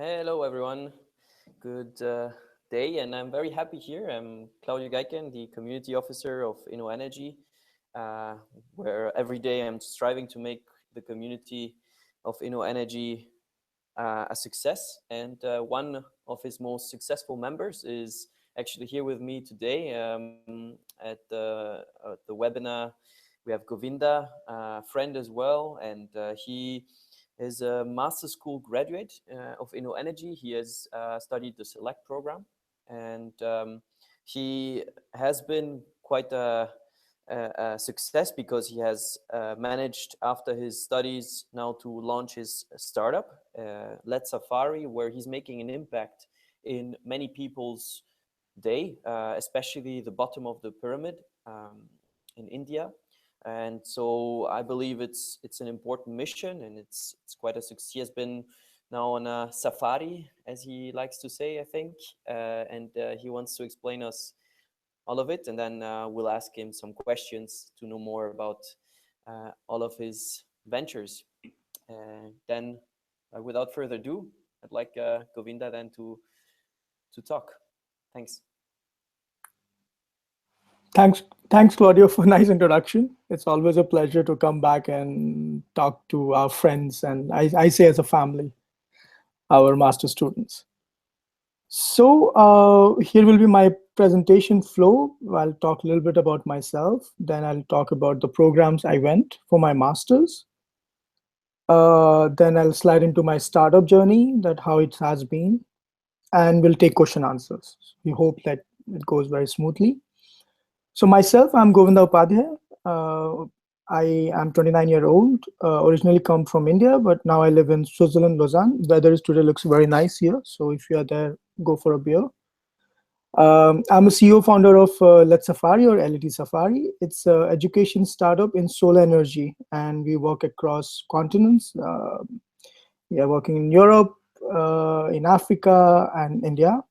Hello, everyone. Good day, and I'm very happy here. I'm Claudio Geiken, the Community Officer of InnoEnergy, where every day I'm striving to make the community of InnoEnergy a success. And one of his most successful members is actually here with me today at the webinar. We have Govinda, a friend as well, and he is a master school graduate of InnoEnergy. He has studied the SELECT program, and he has been quite a success because he has managed after his studies now to launch his startup, LEDsafari, where he's making an impact in many people's day, especially the bottom of the pyramid in India. And so I believe it's an important mission, and it's quite a success. He has been now on a safari, as he likes to say, I think, and he wants to explain us all of it, and then we'll ask him some questions to know more about all of his ventures. Then, without further ado, I'd like Govinda then to talk. Thanks. Thanks, Claudio, for a nice introduction. It's always a pleasure to come back and talk to our friends, and I say as a family, our master students. So here will be my presentation flow. I'll talk a little bit about myself. Then I'll talk about the programs I went for my master's. Then I'll slide into my startup journey, that how it has been, and we'll take question answers. We hope that it goes very smoothly. So myself, I'm Govinda Upadhyay. I am 29-year-old, originally come from India, but now I live in Switzerland, Lausanne. Weather today looks very nice here, so if you are there, go for a beer. I'm a CEO founder of LEDsafari or LEDsafari. It's an education startup in solar energy, and we work across continents. We are working in Europe, in Africa, and India.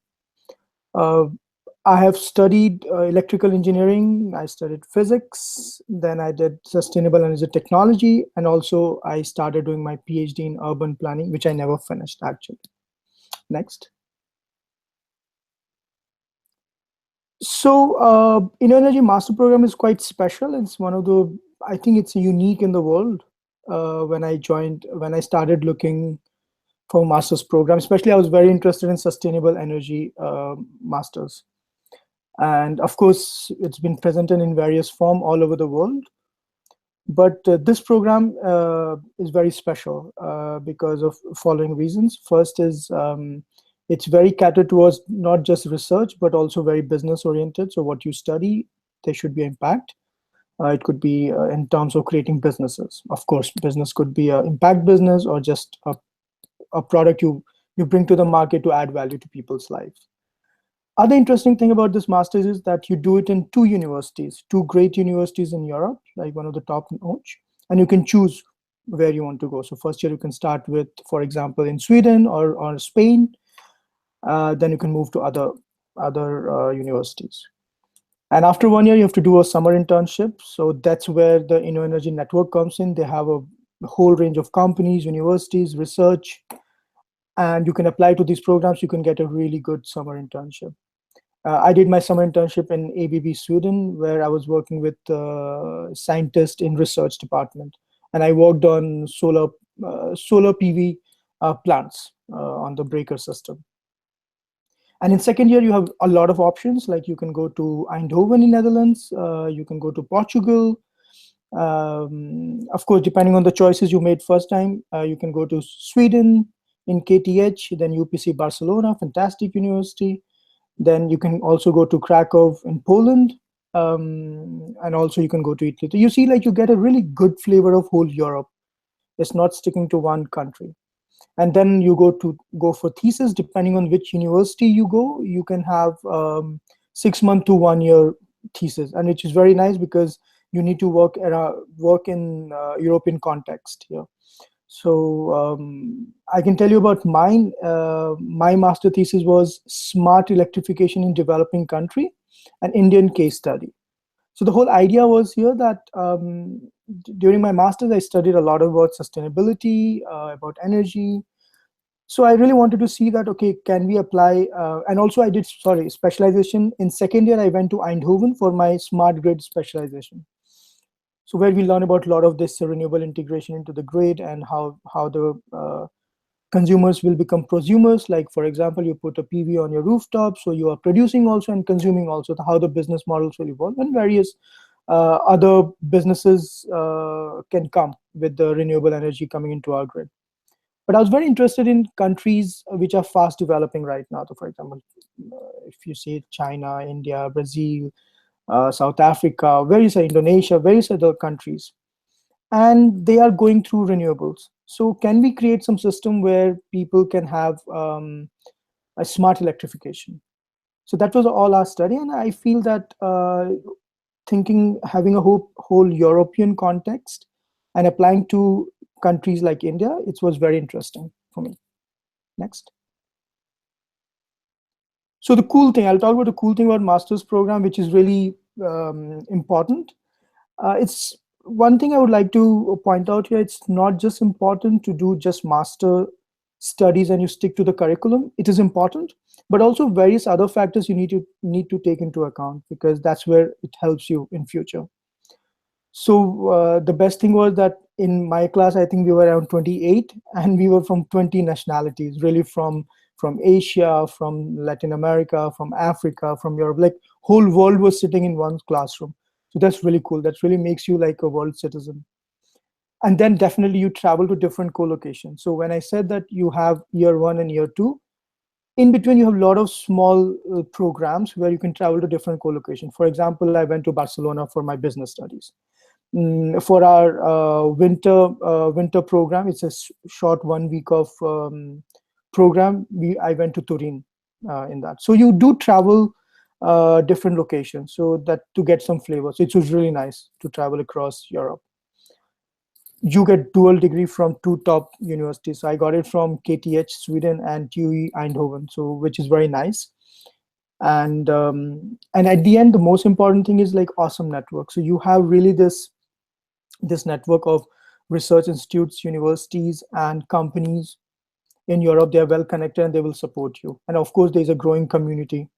I have studied electrical engineering, I studied physics, then I did sustainable energy technology, and also I started doing my PhD in urban planning, which I never finished actually. Next. So InnoEnergy Master Program is quite special. It's one of the, I think it's unique in the world. When I started looking for master's program, especially I was very interested in sustainable energy masters. And of course, it's been presented in various forms all over the world. But this program is very special because of following reasons. First is it's very catered towards not just research, but also very business oriented. So what you study, there should be impact. It could be in terms of creating businesses. Of course, business could be an impact business or just a product you bring to the market to add value to people's lives. Other interesting thing about this master's is that you do it in two great universities in Europe, like one of the top notch, and you can choose where you want to go. So first year you can start with, for example, in Sweden or Spain. Then you can move to other universities. And after 1 year, you have to do a summer internship. So that's where the InnoEnergy network comes in. They have a whole range of companies, universities, research, and you can apply to these programs. You can get a really good summer internship. I did my summer internship in ABB Sweden, where I was working with scientists in research department, and I worked on solar PV plants on the breaker system. And in second year, you have a lot of options. Like you can go to Eindhoven in Netherlands, you can go to Portugal. Of course, depending on the choices you made first time, you can go to Sweden in KTH, then UPC Barcelona, fantastic university. Then you can also go to Krakow in Poland, and also you can go to Italy. So you see, like you get a really good flavor of whole Europe. It's not sticking to one country. And then you go for thesis. Depending on which university you go, you can have 6 month to 1 year thesis, and which is very nice because you need to work in European context here. So I can tell you about mine. My master thesis was smart electrification in developing country, an Indian case study. So the whole idea was here that during my master's, I studied a lot about sustainability, about energy. So I really wanted to see that, okay, can we apply, and also I did, specialization. In second year, I went to Eindhoven for my smart grid specialization. So where we learn about a lot of this renewable integration into the grid and how the consumers will become prosumers. Like, for example, you put a PV on your rooftop, so you are producing also and consuming also, how the business models will evolve, and various other businesses can come with the renewable energy coming into our grid. But I was very interested in countries which are fast developing right now. So, for example, if you say China, India, Brazil, South Africa, various Indonesia, various other countries, and they are going through renewables. So can we create some system where people can have a smart electrification? So that was all our study, and I feel that having a whole European context and applying to countries like India, it was very interesting for me. Next. So the cool thing, I'll talk about the cool thing about master's program, which is really important. It's one thing I would like to point out here. It's not just important to do just master studies and you stick to the curriculum. It is important, but also various other factors you need to take into account, because that's where it helps you in future. So the best thing was that in my class, I think we were around 28, and we were from 20 nationalities, really from Asia, from Latin America, from Africa, from Europe. Like, whole world was sitting in one classroom. So that's really cool. That really makes you like a world citizen. And then definitely you travel to different co-locations. So when I said that you have year 1 and year 2, in between you have a lot of small programs where you can travel to different co-locations. For example, I went to Barcelona for my business studies. For our winter program, it's a short 1 week of program. I went to Turin in that. So you do travel different locations, so that to get some flavor. So it was really nice to travel across Europe. You get dual degree from 2 top universities. So I got it from KTH Sweden and TUI Eindhoven, so which is very nice. And at the end, the most important thing is like awesome network. So you have really this network of research institutes, universities, and companies in Europe. They are well connected and they will support you. And of course, there's a growing community,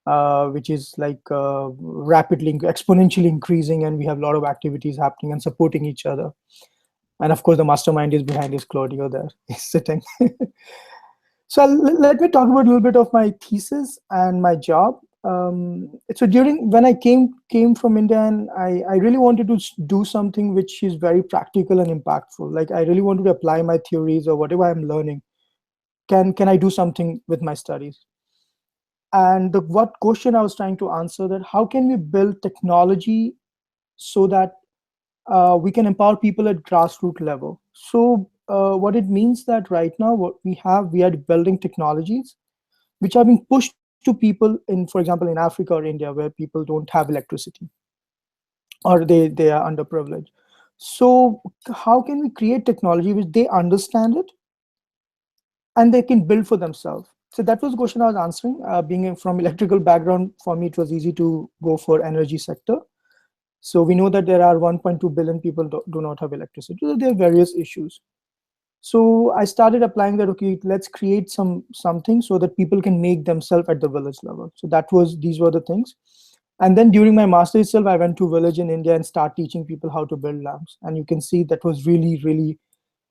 which is like rapidly, exponentially increasing, and we have a lot of activities happening and supporting each other. And of course, the mastermind is behind is Claudio there. He's sitting. So let me talk about a little bit of my thesis and my job. So when I came from India, and I really wanted to do something which is very practical and impactful. Like, I really wanted to apply my theories or whatever I'm learning. Can I do something with my studies? And what question I was trying to answer, that how can we build technology so that we can empower people at grassroots level? So what it means that right now, what we are building technologies which are being pushed to people in, for example, in Africa or India, where people don't have electricity, or they are underprivileged. So how can we create technology which they understand it and they can build for themselves? So that was the question I was answering. Being from electrical background, for me, it was easy to go for energy sector. So we know that there are 1.2 billion people do not have electricity. So there are various issues. So I started applying that, okay, let's create something so that people can make themselves at the village level. So these were the things. And then during my master itself, I went to village in India and start teaching people how to build lamps. And you can see that was really, really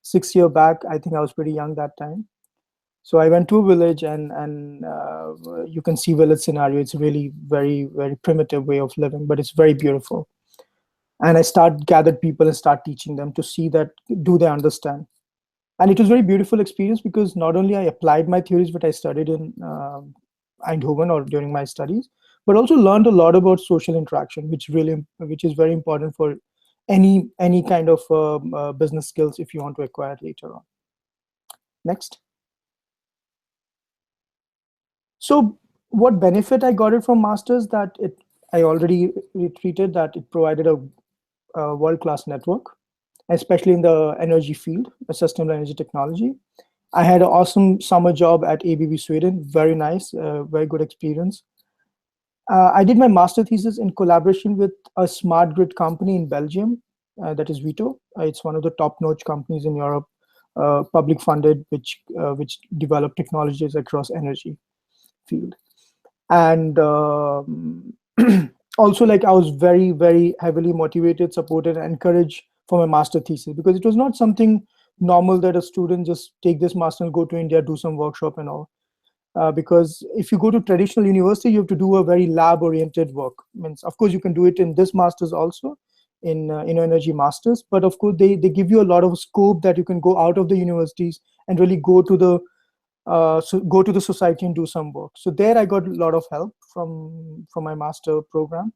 6 years back. I think I was pretty young that time. So I went to a village, and you can see village scenario. It's really very, very primitive way of living, but it's very beautiful. And I gathered people and start teaching them to see that, do they understand? And it was a very beautiful experience, because not only I applied my theories, what I studied in Eindhoven or during my studies, but also learned a lot about social interaction, which is very important for any kind of business skills if you want to acquire later on. Next. So what benefit I got it from masters, that I already retreated, that it provided a world-class network, especially in the energy field, sustainable energy technology. I had an awesome summer job at ABB Sweden, very nice, very good experience. I did my master thesis in collaboration with a smart grid company in Belgium, that is Vito. It's one of the top-notch companies in Europe, public funded, which develop technologies across energy field. And also, like, I was very, very heavily motivated, supported, and encouraged for my master thesis, because it was not something normal that a student just take this master and go to India, do some workshop and all. Because if you go to traditional university, you have to do a very lab oriented work. Means, of course, you can do it in this masters also, in InnoEnergy Masters, but of course they give you a lot of scope that you can go out of the universities and really go to the go to the society and do some work. So there I got a lot of help from my master program.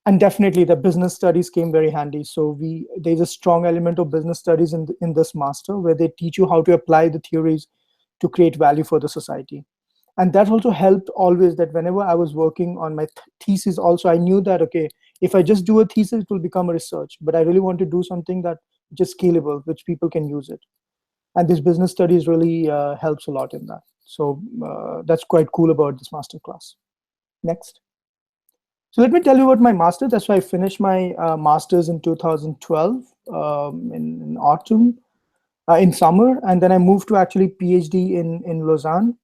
And definitely the business studies came very handy. So there's a strong element of business studies in this master, where they teach you how to apply the theories to create value for the society. And that also helped always, that whenever I was working on my thesis also, I knew that, okay, if I just do a thesis, it will become a research, but I really want to do something that just scalable, which people can use it. And this business studies really helps a lot in that. So that's quite cool about this master class. Next. So let me tell you about my master. That's why I finished my master's in 2012 in autumn, in summer, and then I moved to actually PhD in Lausanne.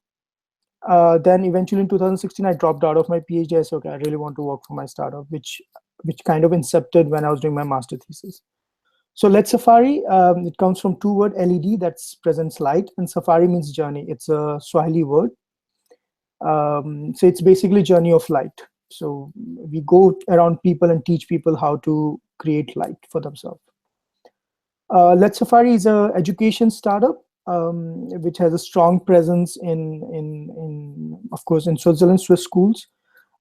Then eventually in 2016, I dropped out of my PhD. I said, okay, I really want to work for my startup, which kind of incepted when I was doing my master thesis. So LEDsafari, it comes from two words, LED, that's presents light, and safari means journey. It's a Swahili word. So it's basically journey of light. So we go around people and teach people how to create light for themselves. LEDsafari is an education startup, which has a strong presence of course, in Switzerland, Swiss schools,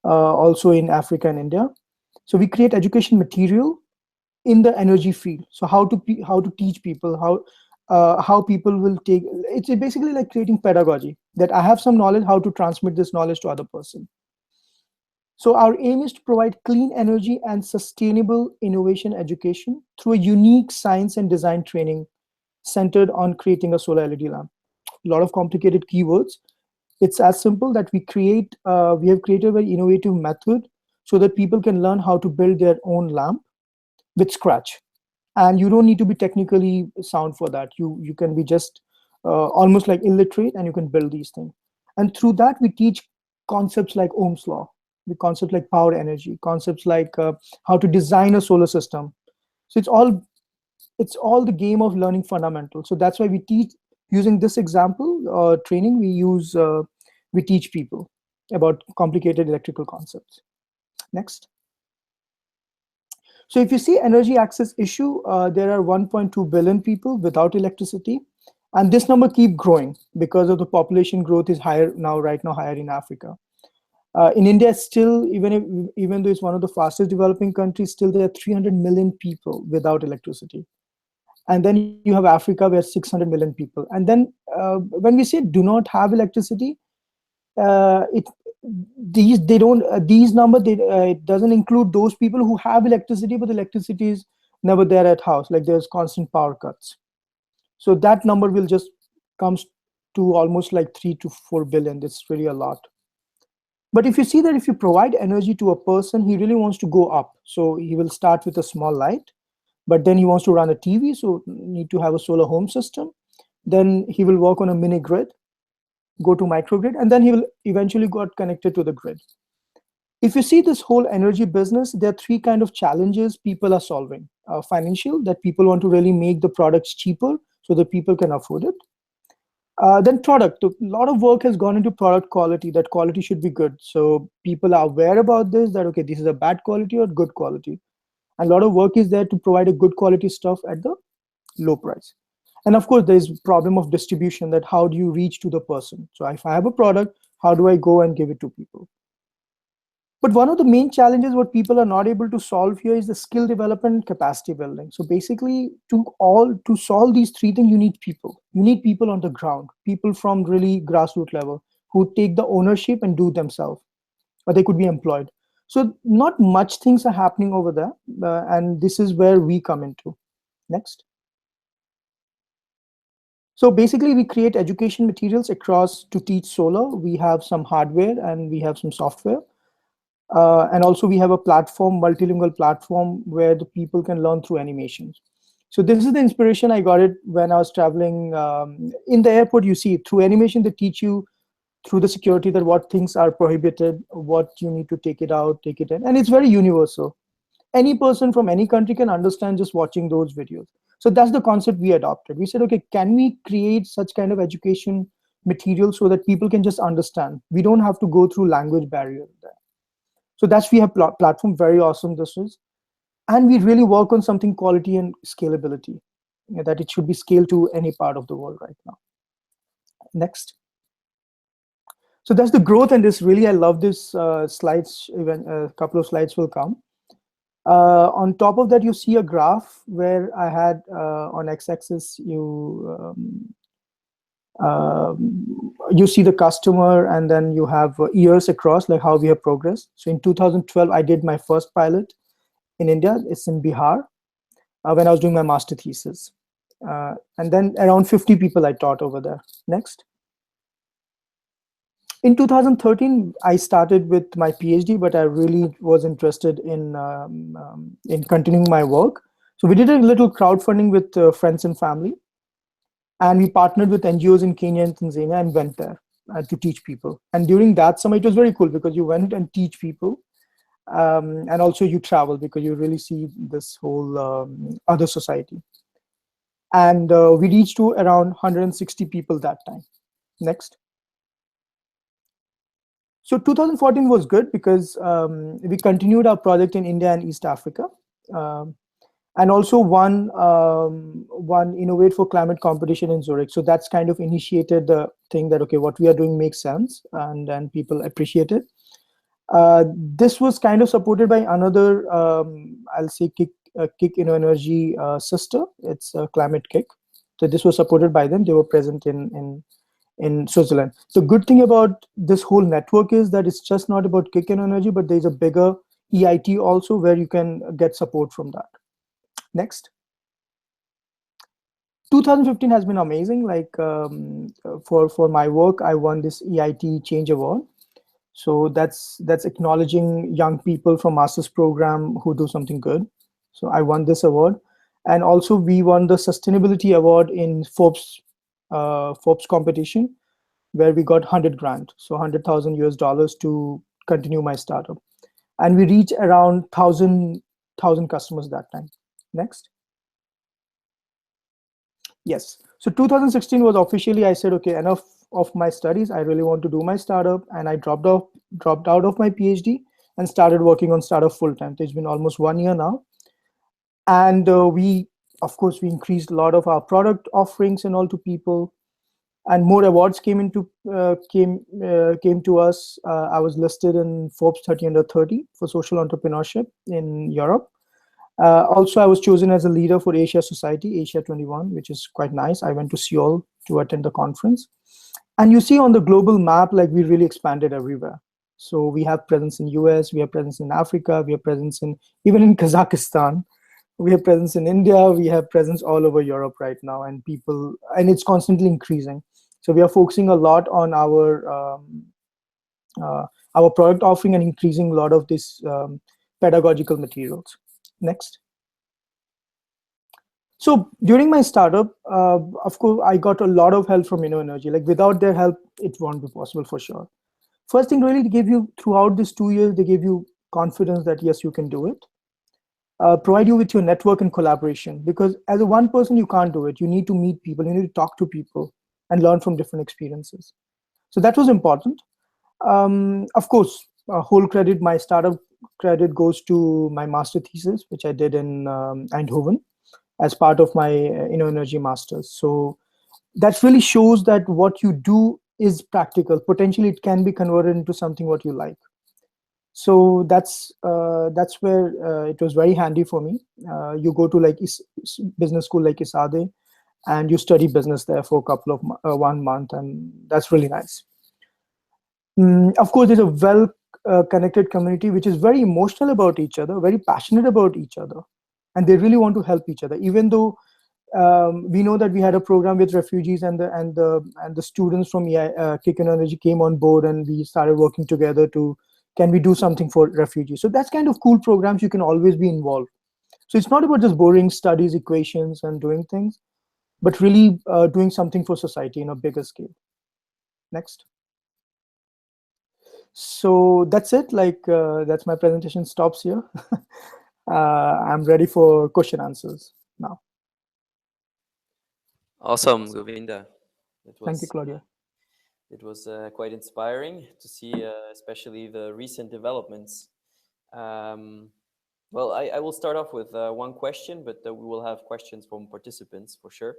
also in Africa and India. So we create education material in the energy field. So how to teach people, how people will take. It's basically like creating pedagogy, that I have some knowledge, how to transmit this knowledge to other person. So our aim is to provide clean energy and sustainable innovation education through a unique science and design training centered on creating a solar LED lamp. A lot of complicated keywords. It's as simple that we have created a very innovative method so that people can learn how to build their own lamp with scratch. And you don't need to be technically sound for that. You can be just almost like illiterate, and you can build these things. And through that, we teach concepts like Ohm's law, the concepts like power energy, concepts like how to design a solar system. So it's all the game of learning fundamentals. So that's why we teach using this example training. We teach people about complicated electrical concepts. Next. So if you see energy access issue, there are 1.2 billion people without electricity, and this number keep growing because of the population growth is higher now, right now, higher in Africa. In India, still, even though it's one of the fastest developing countries, still there are 300 million people without electricity. And then you have Africa, where 600 million people. And then when we say do not have electricity, these numbers, it doesn't include those people who have electricity, but the electricity is never there at house, like there's constant power cuts. So that number will just comes to almost like 3 to 4 billion. That's really a lot. But if you see that if you provide energy to a person, he really wants to go up. So he will start with a small light, but then he wants to run a TV, so need to have a solar home system. Then he will work on a mini grid, go to microgrid, and then he will eventually got connected to the grid. If you see this whole energy business, there are three kind of challenges people are solving. Financial, that people want to really make the products cheaper so that people can afford it. Then product, a lot of work has gone into product quality, that quality should be good. So people are aware about this, that, okay, this is a bad quality or good quality. And a lot of work is there to provide a good quality stuff at the low price. And of course, there's a problem of distribution, that how do you reach to the person? So if I have a product, how do I go and give it to people? But one of the main challenges what people are not able to solve here is the skill development and capacity building. So basically, to solve these three things, you need people. You need people on the ground, people from really grassroots level who take the ownership and do themselves, or they could be employed. So not much things are happening over there, and this is where we come into. Next. So basically, we create education materials across to teach solar. We have some hardware and we have some software. And also we have a platform, multilingual platform, where the people can learn through animations. So this is the inspiration. I got it when I was traveling in the airport. You see, through animation, they teach you through the security that what things are prohibited, what you need to take it out, take it in. And it's very universal. Any person from any country can understand just watching those videos. So that's the concept we adopted. We said, okay, can we create such kind of education material so that people can just understand? We don't have to go through language barrier there. So that's we have platform, very awesome this is. And we really work on something quality and scalability, that it should be scaled to any part of the world right now. Next. So that's the growth, and this really, I love this slides, even a couple of slides will come. On top of that, you see a graph where I had on x-axis, you see the customer, and then you have years across, like how we have progressed. So in 2012, I did my first pilot in India. It's in Bihar when I was doing my master thesis. And then around 50 people I taught over there. Next. In 2013, I started with my PhD, but I really was interested in continuing my work. So we did a little crowdfunding with friends and family. And we partnered with NGOs in Kenya and Tanzania and went there to teach people. And during that summer, it was very cool because you went and teach people. And also you travel because you really see this whole other society. And we reached to around 160 people that time. Next. So 2014 was good because we continued our project in India and East Africa. And also won Innovate for Climate competition in Zurich. So that's kind of initiated the thing that, okay, what we are doing makes sense, and people appreciate it. This was kind of supported by another, I'll say, Kick InnoEnergy sister. It's Climate Kick. So this was supported by them. They were present in Switzerland. The good thing about this whole network is that it's just not about Kick InnoEnergy, but there's a bigger EIT also where you can get support from that. Next. 2015 has been amazing. Like for my work, I won this EIT Change Award. So that's acknowledging young people from master's program who do something good. So I won this award, and also we won the sustainability award in Forbes competition, where we got 100 grand, so $100,000 to continue my startup, and we reached around 1,000 customers that time. Next. Yes. So 2016 was officially, I said, okay, enough of my studies. I really want to do my startup, and I dropped out of my PhD and started working on startup full time. So it's been almost 1 year now, and we increased a lot of our product offerings and all to people, and more awards came to us. I was listed in Forbes 30 under 30 for social entrepreneurship in Europe. Also, I was chosen as a leader for Asia Society, Asia 21, which is quite nice. I went to Seoul to attend the conference. And you see on the global map, like we really expanded everywhere. So we have presence in US, we have presence in Africa, we have presence even in Kazakhstan, we have presence in India, we have presence all over Europe right now, and it's constantly increasing. So we are focusing a lot on our product offering and increasing a lot of this pedagogical materials. Next. So during my startup, of course, I got a lot of help from InnoEnergy. Like without their help, it won't be possible for sure. First thing, really, they gave you throughout these 2 years, they gave you confidence that yes, you can do it. Provide you with your network and collaboration, because as a one person, you can't do it. You need to meet people, you need to talk to people and learn from different experiences. So that was important. Of course, my startup credit goes to my master thesis, which I did in Eindhoven as part of my InnoEnergy Masters. So that really shows that what you do is practical. Potentially, it can be converted into something what you like. So that's where it was very handy for me. You go to like business school like ISADE, and you study business there for a couple of 1 month, and that's really nice. Of course, there's a well-connected community which is very emotional about each other, very passionate about each other, and they really want to help each other. Even though we know that we had a program with refugees, and the students from Kick InnoEnergy came on board, and we started working together to can we do something for refugees. So that's kind of cool programs. You can always be involved. So it's not about just boring studies, equations, and doing things, but really doing something for society in a bigger scale. Next. So that's it. Like that's my presentation stops here. I'm ready for question answers now. Awesome, Govinda. Thank you, Claudia. It was quite inspiring to see, especially the recent developments. Well, I will start off with one question, but we will have questions from participants for sure.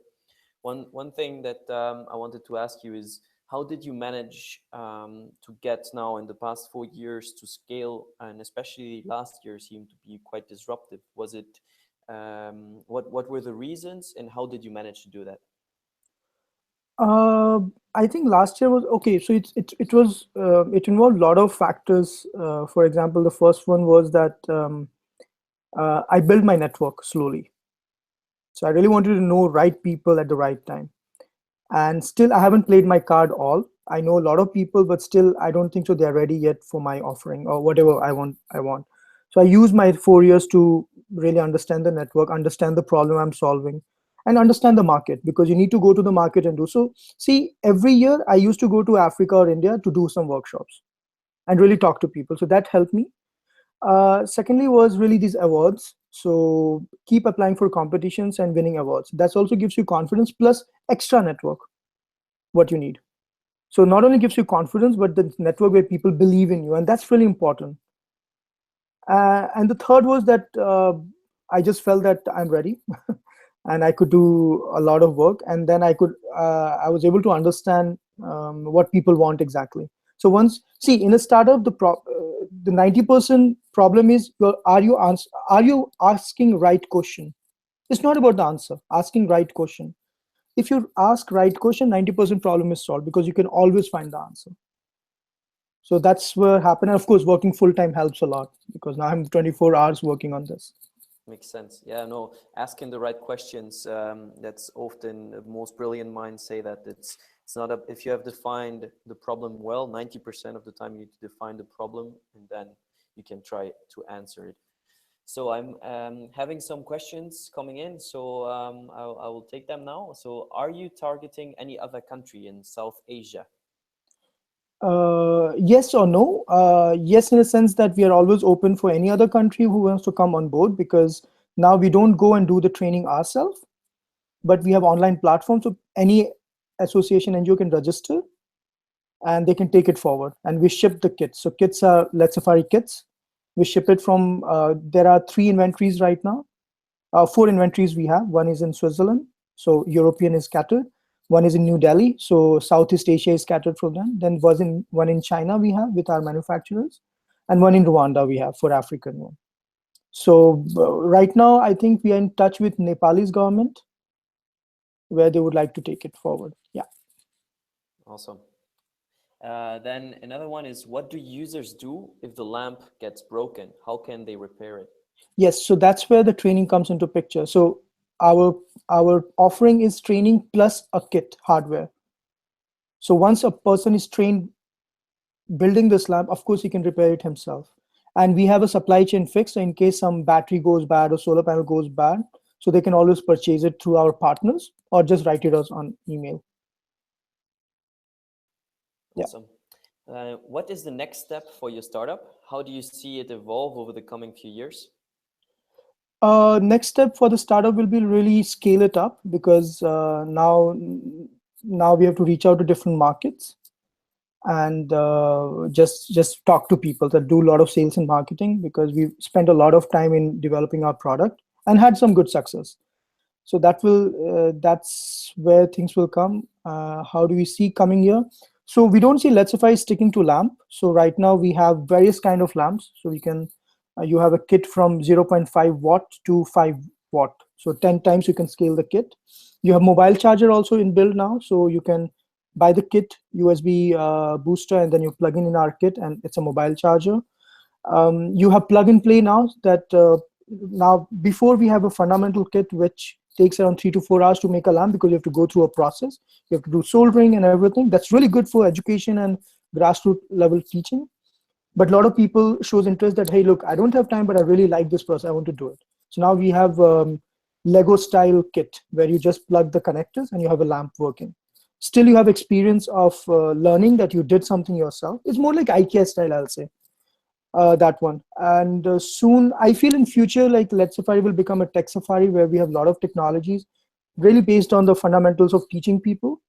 One thing that I wanted to ask you is, how did you manage to get now in the past 4 years to scale, and especially last year seemed to be quite disruptive? Was it what were the reasons, and how did you manage to do that? I think last year was okay. So it was it involved a lot of factors. For example, the first one was that I built my network slowly. So I really wanted to know right people at the right time. And still, I haven't played my card all. I know a lot of people, but still, I don't think so they're ready yet for my offering or whatever I want. So I use my 4 years to really understand the network, understand the problem I'm solving, and understand the market, because you need to go to the market and do so. See, every year I used to go to Africa or India to do some workshops and really talk to people. So that helped me. Secondly was really these awards. So keep applying for competitions and winning awards. That also gives you confidence plus extra network, what you need. So not only gives you confidence, but the network where people believe in you, and that's really important. And the third was that I just felt that I'm ready and I could do a lot of work, and then I was able to understand what people want exactly. So once, see, in a startup, the 90% problem is, are you asking right question? It's not about the answer, asking right question. If you ask right question, 90% problem is solved, because you can always find the answer. So that's what happened. And of course, working full-time helps a lot, because now I'm 24 hours working on this. Makes sense. Yeah, no, asking the right questions. That's often the most brilliant minds say that it's not if you have defined the problem well, 90% of the time you need to define the problem, and then you can try to answer it. So I'm having some questions coming in, so I will take them now. So are you targeting any other country in South Asia? Yes or no? Yes, in a sense that we are always open for any other country who wants to come on board, because now we don't go and do the training ourselves, but we have online platforms, so any association NGO can register and they can take it forward, and we ship the kits. So kits are LEDsafari kits. We ship it from, there are 3 inventories right now. 4 inventories we have. One is in Switzerland, so European is scattered. One is in New Delhi, so Southeast Asia is scattered from them. Then one in China we have with our manufacturers, and one in Rwanda we have for African one. So right now, I think we are in touch with Nepalese government, where they would like to take it forward. Yeah. Awesome. Then another one is, what do users do if the lamp gets broken? How can they repair it? Yes, so that's where the training comes into picture. So our offering is training plus a kit hardware. So once a person is trained building this lamp, of course he can repair it himself. And we have a supply chain fix, so in case some battery goes bad or solar panel goes bad, so they can always purchase it through our partners or just write it us on email. Awesome. What is the next step for your startup? How do you see it evolve over the coming few years? Next step for the startup will be really scale it up, because now we have to reach out to different markets and just talk to people, that do a lot of sales and marketing, because we've spent a lot of time in developing our product and had some good success. So that's where things will come. How do we see coming year? So we don't see LEDsafari sticking to lamp. So right now we have various kind of lamps. So we can, you have a kit from 0.5 watt to 5 watt. So 10 times you can scale the kit. You have mobile charger also in build now. So you can buy the kit, USB booster, and then you plug in our kit, and it's a mobile charger. You have plug and play now. Now before we have a fundamental kit which takes around 3 to 4 hours to make a lamp, because you have to go through a process. You have to do soldering and everything. That's really good for education and grassroots level teaching. But a lot of people shows interest that, hey, look, I don't have time, but I really like this process. I want to do it. So now we have Lego style kit where you just plug the connectors and you have a lamp working. Still you have experience of learning that you did something yourself. It's more like IKEA style, I'll say, that one. And soon, I feel in future, like LEDsafari will become a tech safari where we have a lot of technologies really based on the fundamentals of teaching people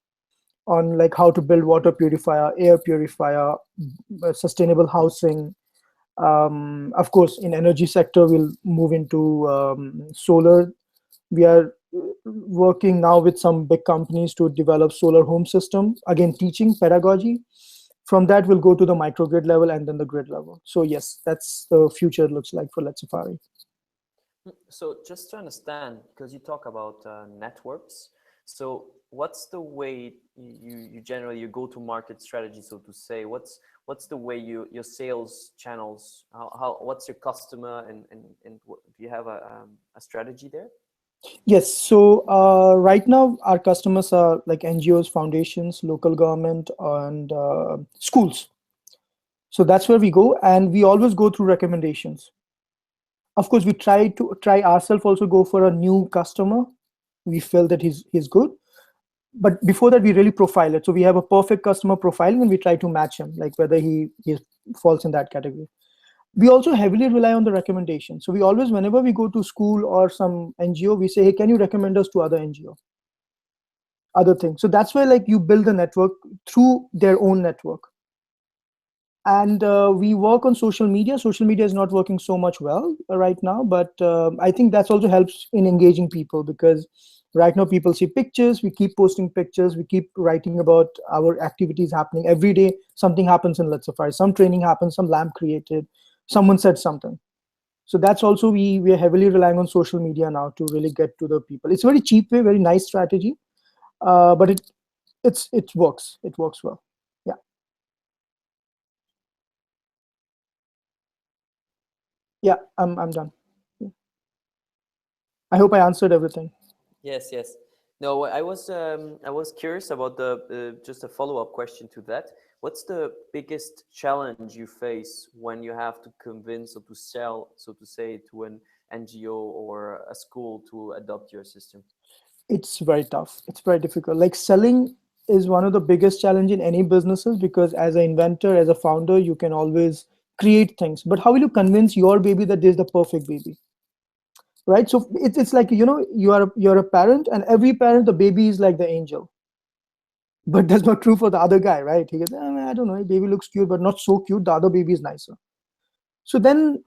on like how to build water purifier, air purifier, sustainable housing. Of course, in energy sector, we'll move into solar. We are working now with some big companies to develop solar home system. Again, teaching pedagogy. From that, we'll go to the microgrid level and then the grid level. So yes, that's the future looks like for LEDsafari. So just to understand, because you talk about networks, so what's the way you generally your go-to-market strategy, so to say? What's the way your sales channels? How what's your customer and do you have a strategy there? Yes. So right now, our customers are like NGOs, foundations, local government, and schools. So that's where we go, and we always go through recommendations. Of course, we try ourselves also go for a new customer. We feel that he's good, but before that, we really profile it. So we have a perfect customer profiling, and we try to match him, like whether he falls in that category. We also heavily rely on the recommendation. So we always, whenever we go to school or some NGO, we say, hey, can you recommend us to other NGO, other things? So that's why like you build a network through their own network. And we work on social media. Social media is not working so much well right now, but I think that's also helps in engaging people, because right now people see pictures, we keep posting pictures, we keep writing about our activities happening every day. Something happens in LEDsafari, some training happens, some lamp created, someone said something. So that's also we are heavily relying on social media now to really get to the people. It's a very cheap way, very nice strategy, but it works. It works well. Yeah. Yeah, I'm done. Yeah. I hope I answered everything. Yes, yes. No, I was curious about the just a follow-up question to that. What's the biggest challenge you face when you have to convince or to sell, so to say, to an NGO or a school to adopt your system? It's very tough. It's very difficult. Like selling is one of the biggest challenge in any businesses, because as an inventor, as a founder, you can always create things. But how will you convince your baby that this is the perfect baby? Right? So it's like, you're a parent, and every parent, the baby is like the angel. But that's not true for the other guy, right? He goes, I don't know, baby looks cute, but not so cute. The other baby is nicer. So then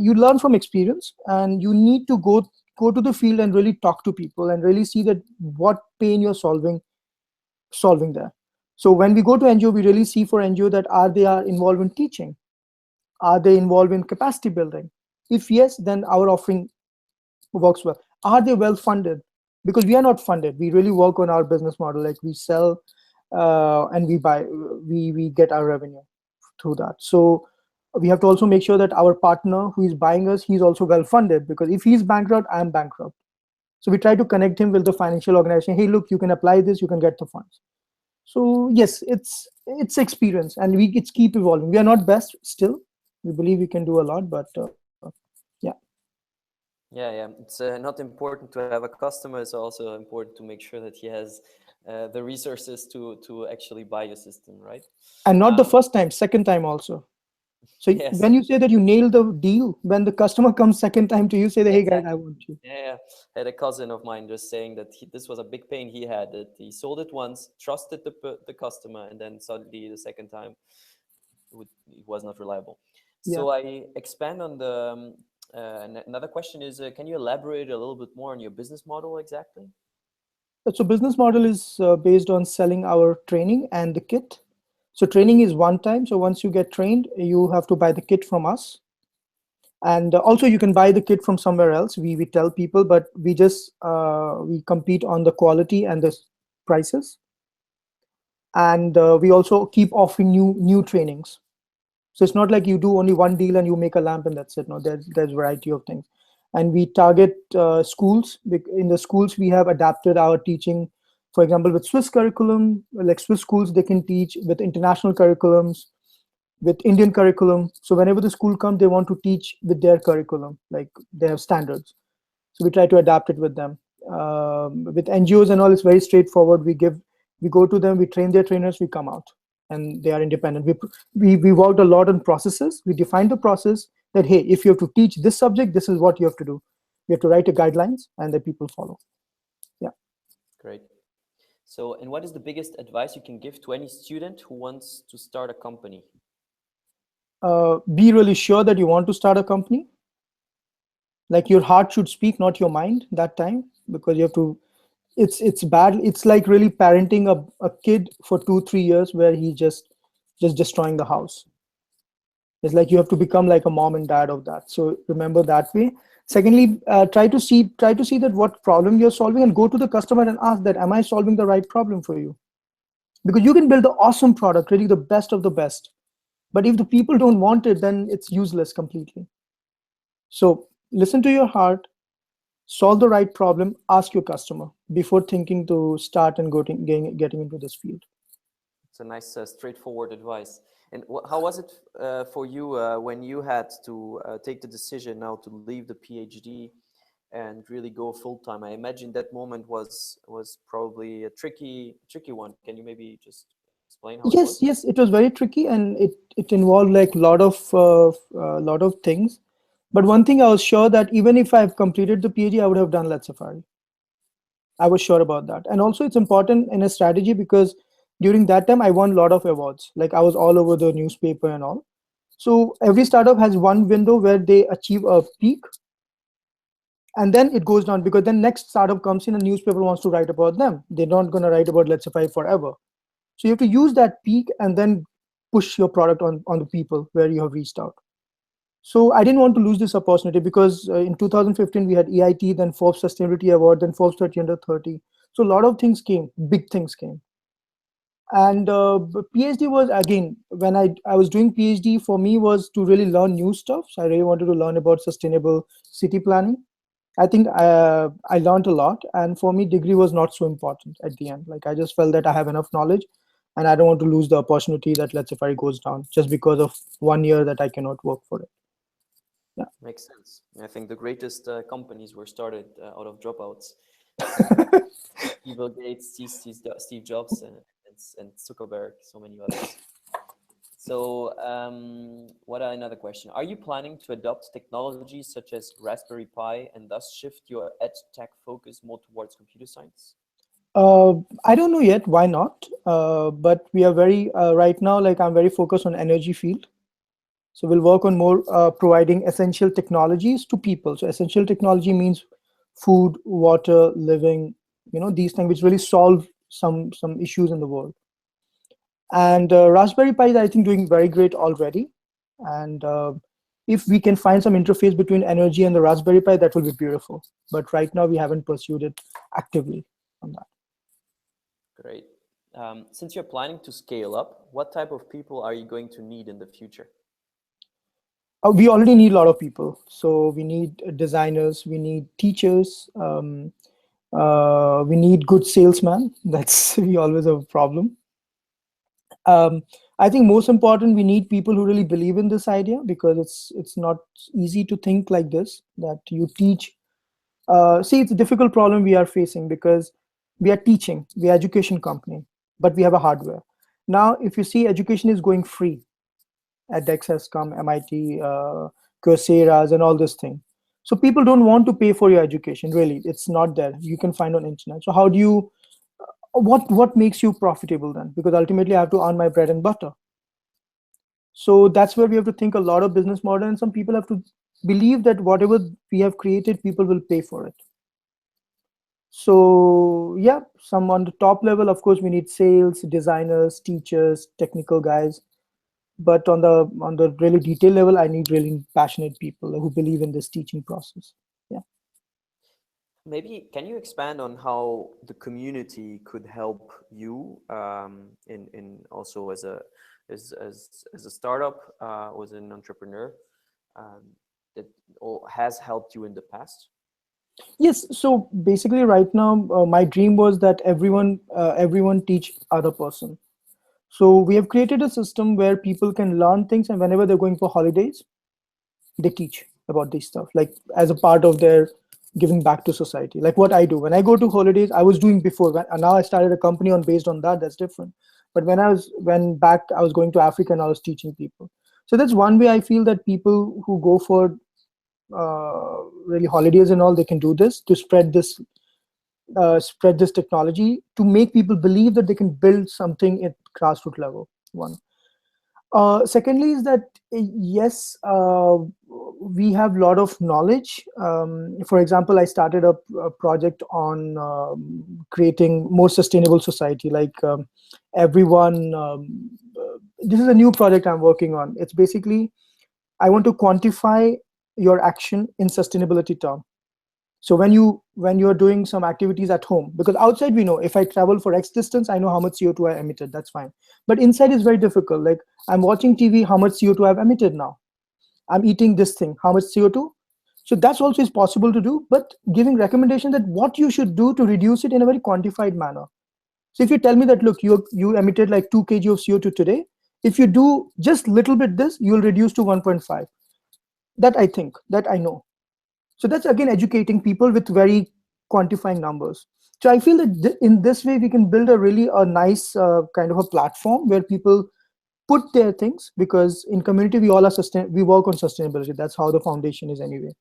you learn from experience, and you need to go to the field and really talk to people and really see that what pain you're solving there. So when we go to NGO, we really see for NGO that are involved in teaching? Are they involved in capacity building? If yes, then our offering works well. Are they well funded? Because we are not funded. We really work on our business model. Like we sell and we buy, we get our revenue through that. So we have to also make sure that our partner who is buying us, he's also well funded, because if he's bankrupt, I am bankrupt. So we try to connect him with the financial organization. Hey, look, you can apply this, you can get the funds. So yes, it's experience, and it's keep evolving. We are not best still. We believe we can do a lot, but yeah. Yeah. It's not important to have a customer. It's also important to make sure that he has the resources to actually buy your system, right? And not the first time, second time also. So yes. when you say that you nail the deal, when the customer comes second time to you, say that, hey guys, Exactly. I want you. Yeah. I had a cousin of mine just saying that this was a big pain he had, that he sold it once, trusted the customer, and then suddenly the second time it was not reliable. Yeah. So I expand on the another question is, can you elaborate a little bit more on your business model exactly? So business model is based on selling our training and the kit. So training is one time. So once you get trained, you have to buy the kit from us. And also you can buy the kit from somewhere else. We tell people, but we just we compete on the quality and the prices. And we also keep offering new trainings. So it's not like you do only one deal and you make a lamp and that's it. No, there's variety of things. And we target schools. In the schools, we have adapted our teaching. For example, with Swiss curriculum, like Swiss schools, they can teach with international curriculums, with Indian curriculum. So whenever the school comes, they want to teach with their curriculum, like they have standards. So we try to adapt it with them. With NGOs and all, it's very straightforward. We go to them, we train their trainers, we come out, and they are independent. We worked a lot on processes. We defined the process that, hey, if you have to teach this subject, this is what you have to do. You have to write a guidelines, and the people follow. Yeah. Great. So, and what is the biggest advice you can give to any student who wants to start a company? Be really sure that you want to start a company. Like, your heart should speak, not your mind that time, because you have to, it's bad. It's like really parenting a kid for 2-3 years where he's just destroying the house. It's like you have to become like a mom and dad of that. So remember that way. Secondly, try to see that what problem you're solving, and go to the customer and ask that, am I solving the right problem for you? Because you can build an awesome product, really the best of the best, but if the people don't want it, then it's useless completely. So listen to your heart, solve the right problem, ask your customer before thinking to start and getting into this field. It's a nice, straightforward advice. And how was it for you when you had to take the decision now to leave the PhD and really go full time? I imagine that moment was probably a tricky one. Can you maybe just explain how it was? Yes, it was very tricky, and it involved like lot of things. But one thing I was sure that even if I've completed the PhD, I would have done LEDsafari. I was sure about that. And also it's important in a strategy because during that time I won a lot of awards. Like, I was all over the newspaper and all. So every startup has one window where they achieve a peak, and then it goes down, because then next startup comes in and newspaper wants to write about them. They're not going to write about LEDsafari forever. So you have to use that peak and then push your product on the people where you have reached out. So I didn't want to lose this opportunity, because in 2015 we had EIT, then Forbes Sustainability Award, then Forbes 30 under 30. So a lot of things came, big things came. And PhD was, again, when I was doing PhD, for me was to really learn new stuff. So I really wanted to learn about sustainable city planning. I think I learned a lot, and for me, degree was not so important at the end. Like, I just felt that I have enough knowledge, and I don't want to lose the opportunity that LEDsafari goes down just because of 1 year that I cannot work for it. Yeah. Makes sense. I think the greatest companies were started out of dropouts. Bill Gates, Steve Jobs, and Zuckerberg, so many others. So, what another question? Are you planning to adopt technologies such as Raspberry Pi and thus shift your ed-tech focus more towards computer science? I don't know yet, why not? But we are very, right now, like, I'm very focused on energy field. So we'll work on more providing essential technologies to people. So essential technology means food, water, living, these things which really solve some issues in the world. And Raspberry Pi is, I think, doing very great already. And if we can find some interface between energy and the Raspberry Pi, that will be beautiful. But right now we haven't pursued it actively on that. Great. Since you're planning to scale up, what type of people are you going to need in the future? We already need a lot of people. So we need designers, we need teachers, we need good salesmen. That's we always have a problem. I think most important, we need people who really believe in this idea, because it's not easy to think like this, that you teach. See, it's a difficult problem we are facing, because we are teaching, we are education company, but we have a hardware. Now, if you see, education is going free. edX has come, MIT, Coursera's, and all this thing. So people don't want to pay for your education, really. It's not there. You can find on internet. So how do you, what makes you profitable then? Because ultimately I have to earn my bread and butter. So that's where we have to think a lot of business model, and some people have to believe that whatever we have created, people will pay for it. So yeah, some on the top level, of course, we need sales, designers, teachers, technical guys. But on the really detailed level, I need really passionate people who believe in this teaching process. Yeah. Maybe can you expand on how the community could help you in also as a startup, or as an entrepreneur, that has helped you in the past? Yes. So basically, right now, my dream was that everyone teach other person. So we have created a system where people can learn things, and whenever they're going for holidays, they teach about this stuff, like as a part of their giving back to society, like what I do when I go to holidays. I was doing before, and now I started a company on based on that. That's different. But when I was going to Africa and I was teaching people. So that's one way I feel that people who go for really holidays and all, they can do this to spread this technology to make people believe that they can build something at grassroots level. One. Secondly is that yes, we have a lot of knowledge. For example, I started a project on creating more sustainable society. Like everyone, this is a new project I'm working on. It's basically, I want to quantify your action in sustainability term. So when you're doing some activities at home, because outside we know if I travel for X distance, I know how much CO2 I emitted, that's fine. But inside is very difficult. Like I'm watching TV, how much CO2 I've emitted now. I'm eating this thing, how much CO2? So that's also is possible to do, but giving recommendation that what you should do to reduce it in a very quantified manner. So if you tell me that, look, you emitted like 2 kg of CO2 today, if you do just little bit this, you'll reduce to 1.5. That I think, that I know. So that's again educating people with very quantifying numbers. So I feel that in this way we can build a nice kind of a platform where people put their things, because in community we all are we work on sustainability. That's how the foundation is anyway.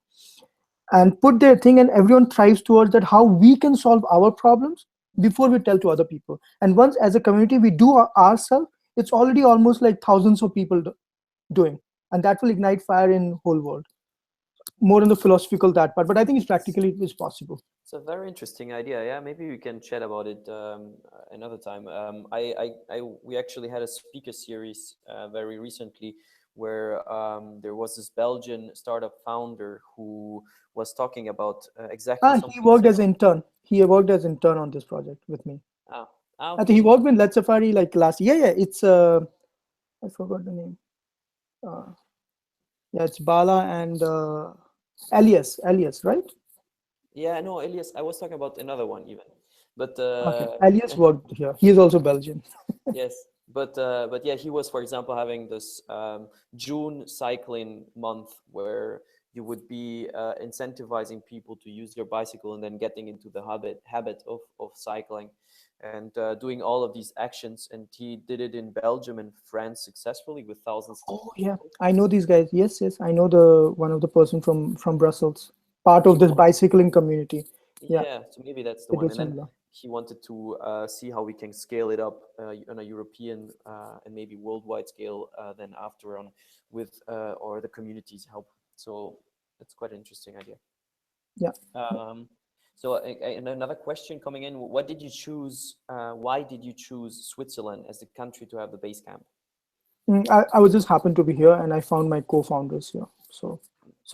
And put their thing, and everyone thrives towards that, how we can solve our problems before we tell to other people. And once as a community we do ourselves, it's already almost like thousands of people doing, and that will ignite fire in whole world. More on the philosophical that part, but I think it's practically it is possible. It's a very interesting idea. Yeah, maybe we can chat about it another time. We actually had a speaker series very recently where there was this Belgian startup founder who was talking about exactly. He worked as intern. He worked as intern on this project with me. Okay. I think he worked with LEDsafari like last year. Yeah, it's I forgot the name. Yeah, it's Bala and Elias, right? Yeah, no, Elias. I was talking about another one even, but Okay. Elias worked here. He is also Belgian. Yes, but yeah, he was, for example, having this June cycling month where you would be incentivizing people to use their bicycle and then getting into the habit of cycling and doing all of these actions. And he did it in Belgium and France successfully with thousands. Oh yeah, I know these guys. Yes, I know the one of the person from Brussels, part of this bicycling community. Yeah, so maybe that's the one. And then similar. he wanted to see how we can scale it up on a European and maybe worldwide scale then after on with or the community's help. So that's quite an interesting idea. Yeah. So and another question coming in, what did you choose? Why did you choose Switzerland as the country to have the base camp? I was just happened to be here, and I found my co-founders here. So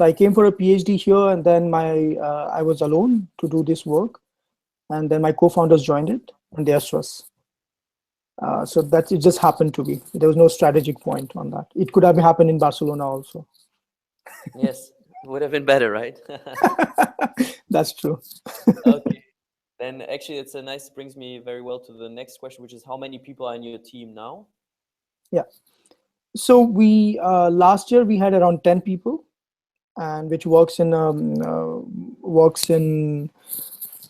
I came for a PhD here, and then I was alone to do this work, and then my co-founders joined it, and they are Swiss. So that it just happened to be. There was no strategic point on that. It could have happened in Barcelona also. Yes, it would have been better, right? That's true. Okay. Then actually it's a nice, brings me very well to the next question, which is how many people are in your team now? Yeah. So we last year we had around 10 people, and which works in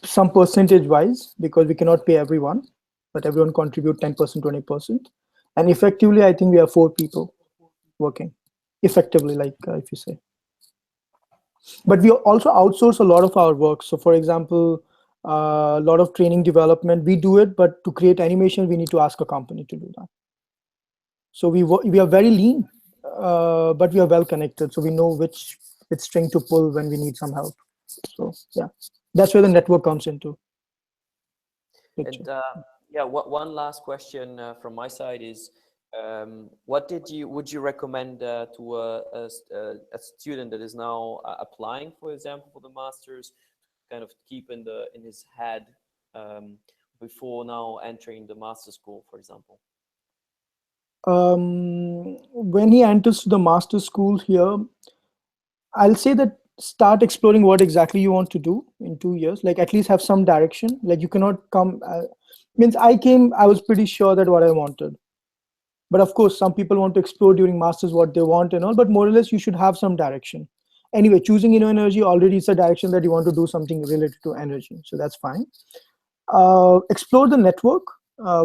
some percentage wise, because we cannot pay everyone, but everyone contribute 10%, 20%. And effectively, I think we have 4 people working effectively, like if you say. But we also outsource a lot of our work. So for example, a lot of training development, we do it, but to create animation, we need to ask a company to do that. So we are very lean, but we are well connected. So we know which string to pull when we need some help. So yeah, that's where the network comes into picture. And yeah, one last question from my side is, what would you recommend to a student that is now applying, for example, for the masters, to kind of keep in his head before now entering the master school, for example? When he enters the master school here, I'll say that start exploring what exactly you want to do in 2 years. Like at least have some direction. Like you cannot come. Means I was pretty sure that what I wanted. But of course, some people want to explore during masters what they want and all. But more or less, you should have some direction. Anyway, choosing InnoEnergy already is a direction that you want to do something related to energy, so that's fine. Explore the network,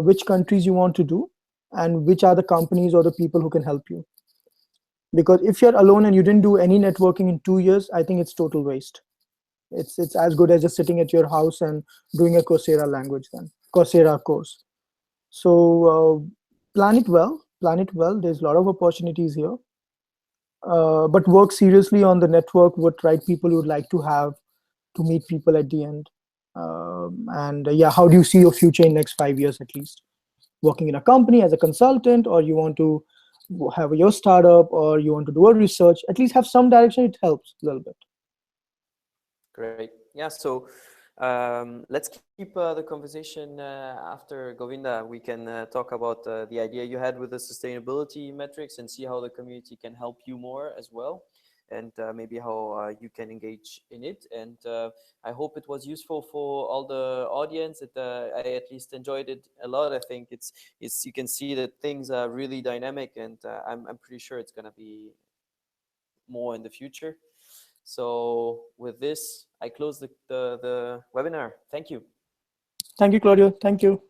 which countries you want to do, and which are the companies or the people who can help you. Because if you're alone and you didn't do any networking in 2 years, I think it's total waste. It's as good as just sitting at your house and doing a Coursera course. So plan it well. There's a lot of opportunities here. But work seriously on the network, what right people you would like to have to meet people at the end. And yeah, how do you see your future in next 5 years at least? Working in a company as a consultant, or you want to have your startup, or you want to do a research, at least have some direction. It helps a little bit. Great. Yeah, so let's keep the conversation after Govinda. We can talk about the idea you had with the sustainability metrics and see how the community can help you more as well, and maybe how you can engage in it. And I hope it was useful for all the audience. I at least enjoyed it a lot. I think it's you can see that things are really dynamic, and I'm pretty sure it's going to be more in the future. So with this, I close the webinar. Thank you. Thank you, Claudio. Thank you.